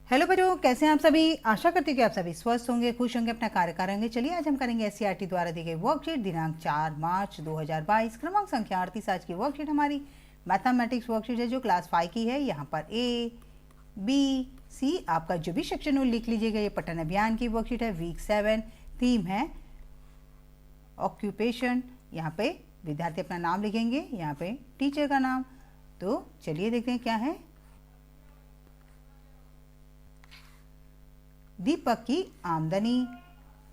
Hello बच्चों, कैसे हैं आप सभी। आशा करती हूँ कि आप सभी स्वस्थ होंगे, खुश होंगे, अपना कार्य करेंगे। चलिए आज हम करेंगे एससीईआरटी द्वारा दी गई वर्कशीट दिनांक 4 मार्च 2022 क्रमांक संख्या 38। आज की वर्कशीट हमारी मैथमेटिक्स वर्कशीट है जो क्लास 5 की है। यहाँ पर ए बी सी आपका जो भी सेक्शन हो लिख लीजिएगा। ये पठन अभियान की वर्कशीट है। वीक 7 थीम है ऑक्यूपेशन। यहाँ पे विद्यार्थी अपना नाम लिखेंगे, यहाँ पे टीचर का नाम। तो चलिए देखते हैं क्या है। दीपक की आमदनी।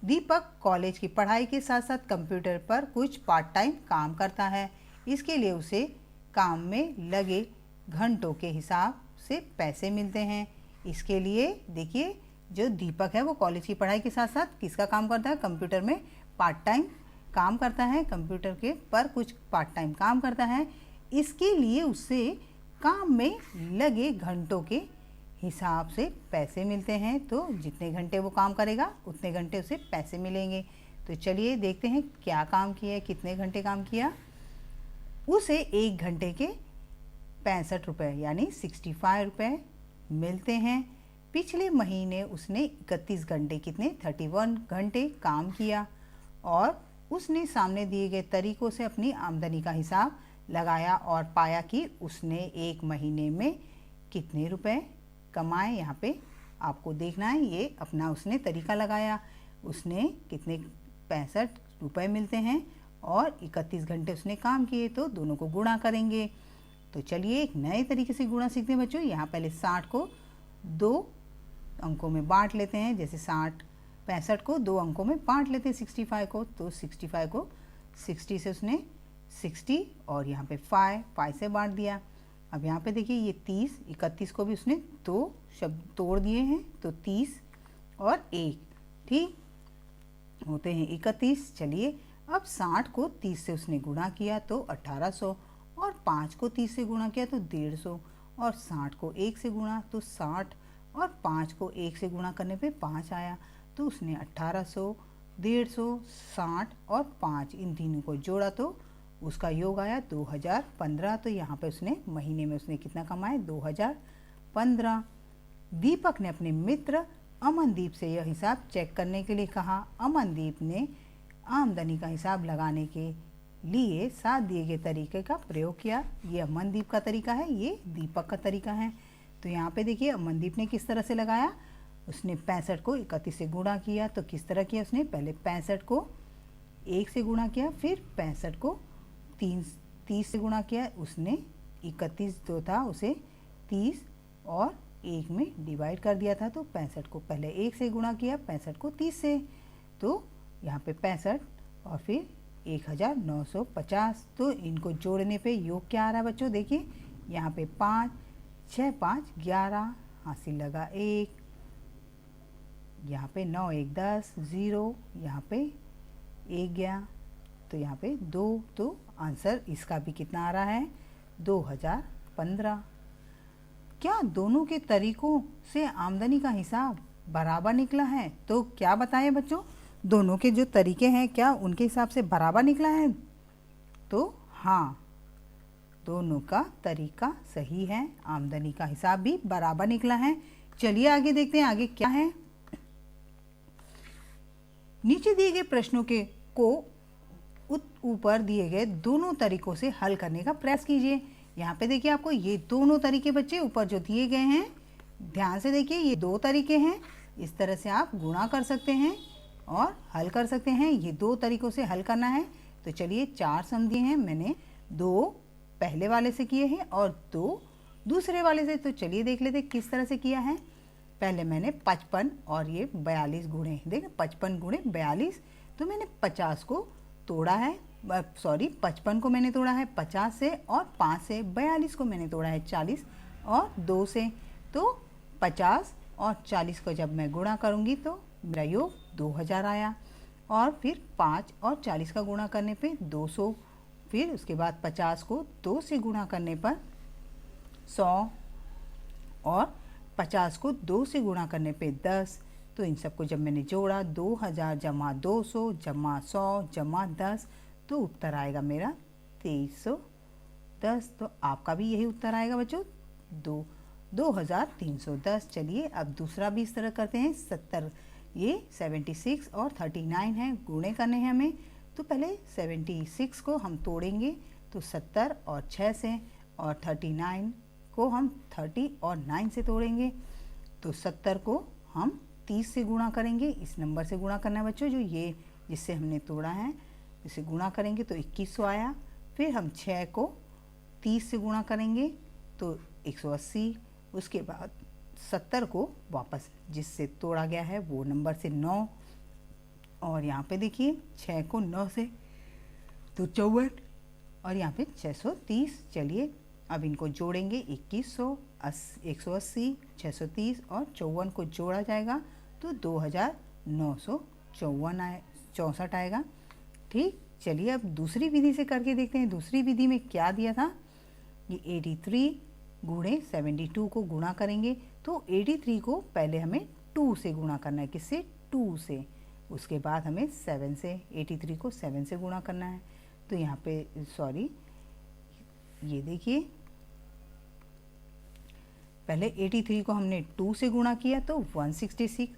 दीपक कॉलेज की पढ़ाई के साथ साथ कंप्यूटर पर कुछ पार्ट टाइम काम करता है। इसके लिए उसे काम में लगे घंटों के हिसाब से पैसे मिलते हैं। इसके लिए देखिए, जो दीपक है वो कॉलेज की पढ़ाई के साथ साथ किसका काम करता है, कंप्यूटर में पार्ट टाइम काम करता है। कंप्यूटर के पर कुछ पार्ट टाइम काम करता है। इसके लिए उसे काम में लगे घंटों के हिसाब से पैसे मिलते हैं। तो जितने घंटे वो काम करेगा उतने घंटे उसे पैसे मिलेंगे। तो चलिए देखते हैं क्या काम किया है, कितने घंटे काम किया। उसे एक घंटे के 65 रुपये यानी 65 रुपये मिलते हैं। पिछले महीने उसने 31 घंटे कितने 31 घंटे काम किया और उसने सामने दिए गए तरीकों से अपनी आमदनी का हिसाब लगाया और पाया कि उसने एक महीने में कितने रुपए कमाए। यहाँ पे आपको देखना है, ये अपना उसने तरीका लगाया। उसने कितने 65 रुपये मिलते हैं और 31 घंटे उसने काम किए, तो दोनों को गुणा करेंगे। तो चलिए एक नए तरीके से गुणा सीखते हैं बच्चों। यहाँ पहले 60 को 2 अंकों में बांट लेते हैं। जैसे 65 को 2 अंकों में बांट लेते हैं 65 को। तो 65 को 60 से उसने 60 और यहाँ पे 5 से बांट दिया। अब यहाँ पे देखिए ये 30, 31 को भी उसने 2 शब्द तोड़ दिए हैं। तो 30 और 1 ठीक होते हैं 31। चलिए अब 60 को 30 से उसने गुणा किया तो 1800 और 5 को 30 से गुणा किया तो 150 और 60 को 1 से गुणा तो 60 और 5 को 1 से गुणा करने पे 5 आया। तो उसने 1800, 150, 60 और 5 इन तीनों को जोड़ा तो उसका योग आया 2015। तो यहाँ पे उसने महीने में उसने कितना कमाया 2015। दीपक ने अपने मित्र अमनदीप से यह हिसाब चेक करने के लिए कहा। अमनदीप ने आमदनी का हिसाब लगाने के लिए 7 दिए गए तरीके का प्रयोग किया। ये अमनदीप का तरीका है, ये दीपक का तरीका है। तो यहाँ पे देखिए अमनदीप ने किस तरह से लगाया। उसने 65 को 31 से गुणा किया। तो किस तरह किया उसने, पहले 65 को 1 से गुणा किया, फिर 65 को 30 से गुणा किया। उसने 31 जो था उसे 30 और 1 में डिवाइड कर दिया था। तो 65 को पहले 1 से गुणा किया, 65 को 30 से। तो यहाँ पे 65 और फिर 1950। तो इनको जोड़ने पे योग क्या आ रहा है बच्चों, देखिए यहाँ पे 5, 6, 5, 11, हासिल लगा 1, यहाँ पे 9, 1, 10, 0, यहाँ पे 1 गया तो यहाँ पे 2। तो आंसर इसका भी कितना आ रहा है 2015। क्या दोनों के तरीकों से आमदनी का हिसाब बराबर निकला है? तो क्या बताएं बच्चों, दोनों के जो तरीके हैं क्या उनके हिसाब से बराबर निकला है? तो हाँ, दोनों का तरीका सही है, आमदनी का हिसाब भी बराबर निकला है। चलिए आगे देखते हैं आगे क्या है। नीचे दिए गए प्रश्नों के को ऊपर दिए गए दोनों तरीकों से हल करने का प्रयास कीजिए। यहाँ पे देखिए आपको ये दोनों तरीके बच्चे ऊपर जो दिए गए हैं, ध्यान से देखिए ये 2 तरीके हैं। इस तरह से आप गुणा कर सकते हैं और हल कर सकते हैं। ये 2 तरीकों से हल करना है। तो चलिए 4 सम दिए हैं, मैंने 2 पहले वाले से किए हैं और 2 दूसरे वाले से। तो चलिए देख लेते किस तरह से किया है। पहले मैंने 55 और ये 42 गुणे, देखें 55 गुणे 42। तो मैंने 50 को तोड़ा है, सॉरी 55 को मैंने तोड़ा है 50 से और 5 से। 42 को मैंने तोड़ा है 40 और 2 से। तो 50 और 40 को जब मैं गुणा करूँगी तो मेरा योग 2000 आया। और फिर 5 और 40 का गुणा करने पे 200। फिर उसके बाद 50 को 2 से गुणा करने पर 100 और 50 को 2 से गुणा करने पे 10। तो इन सबको जब मैंने जोड़ा 2000 जमा 200 जमा 100 जमा 10 तो उत्तर आएगा मेरा 2310। तो आपका भी यही उत्तर आएगा बच्चों। 2310। चलिए अब दूसरा भी इस तरह करते हैं। 70 ये 76 और 39 है, गुणे करने हैं हमें। तो पहले 76 को हम तोड़ेंगे तो 70 और 6 से, और 39 को हम 30 और 9 से तोड़ेंगे। तो 70 को हम 30 से गुणा करेंगे। इस नंबर से गुणा करना है बच्चों, जो ये जिससे हमने तोड़ा है, इसे गुणा करेंगे तो 2100 आया। फिर हम 6 को 30 से गुणा करेंगे तो 180। उसके बाद 70 को वापस जिससे तोड़ा गया है वो नंबर से 9, और यहाँ पे देखिए 6 को 9 से तो 54, और यहाँ पे 630। चलिए अब इनको जोड़ेंगे। 2100, 180, 630 और 54 को जोड़ा जाएगा तो 2964 आएगा। ठीक, चलिए अब दूसरी विधि से करके देखते हैं। दूसरी विधि में क्या दिया था, ये 83 गुणे 72 को गुणा करेंगे। तो 83 को पहले हमें 2 से गुणा करना है। किससे? 2 से। उसके बाद हमें 7 से, 83 को 7 से गुणा करना है। तो यहाँ पे सॉरी, ये देखिए पहले 83 को हमने 2 से गुणा किया तो 166।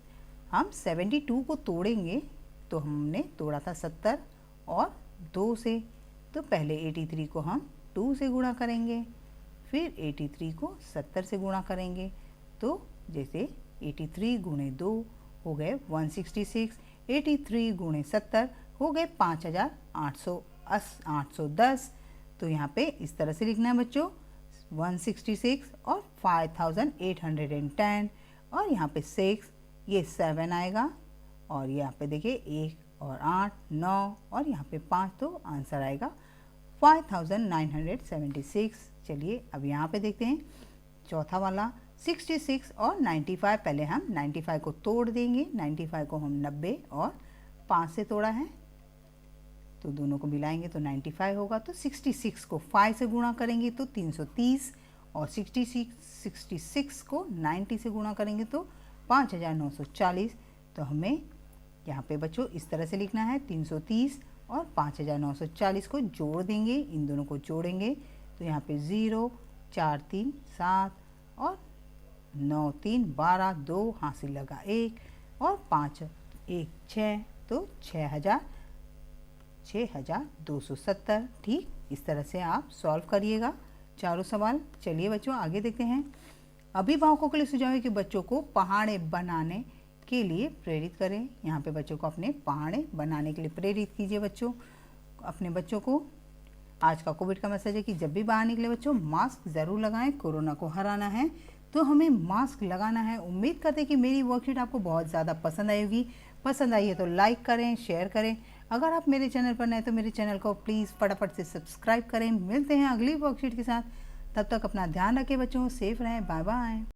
हम 72 को तोड़ेंगे तो हमने तोड़ा था 70 और 2 से। तो पहले 83 को हम 2 से गुणा करेंगे, फिर 83 को 70 से गुणा करेंगे। तो जैसे 83 गुणे 2 हो गए 166, 83 गुणे 70 हो गए 5810। तो यहाँ पे इस तरह से लिखना है बच्चों, 166 और 5810, और यहाँ पे 6, ये 7 आएगा, और यहाँ पे देखिए 1 और 8 9, और यहाँ पे 5, तो आंसर आएगा 5976। चलिए अब यहाँ पे देखते हैं चौथा वाला 66 और 95। पहले हम 95 को तोड़ देंगे। 95 को हम 90 और 5 से तोड़ा है, तो दोनों को मिलाएंगे तो 95 होगा। तो 66 को 5 से गुणा करेंगे तो 330, और 66 को 90 से गुणा करेंगे तो 5940। तो हमें यहाँ पे बच्चों इस तरह से लिखना है, 330 और 5940 को जोड़ देंगे। इन दोनों को जोड़ेंगे तो यहाँ पे 0 4 3 7 और 9 3 12, 2 हासिल लगा 1 और 5 1 6, तो 6270। ठीक, इस तरह से आप सॉल्व करिएगा चारों सवाल। चलिए बच्चों आगे देखते हैं। अभिभावकों के लिए सुझाव है कि बच्चों को पहाड़े बनाने के लिए प्रेरित करें। यहाँ पे बच्चों को अपने पहाड़े बनाने के लिए प्रेरित कीजिए बच्चों अपने बच्चों को। आज का कोविड का मैसेज है कि जब भी बाहर निकले बच्चों मास्क ज़रूर लगाएं। कोरोना को हराना है तो हमें मास्क लगाना है। उम्मीद करते हैं कि मेरी वर्कशीट आपको बहुत ज़्यादा पसंद आई होगी। पसंद आई है तो लाइक करें, शेयर करें। अगर आप मेरे चैनल पर नए तो मेरे चैनल को प्लीज़ फटाफट से सब्सक्राइब करें। मिलते हैं अगली वर्कशीट के साथ, तब तक अपना ध्यान रखें बच्चों, सेफ रहें, बाय बाय।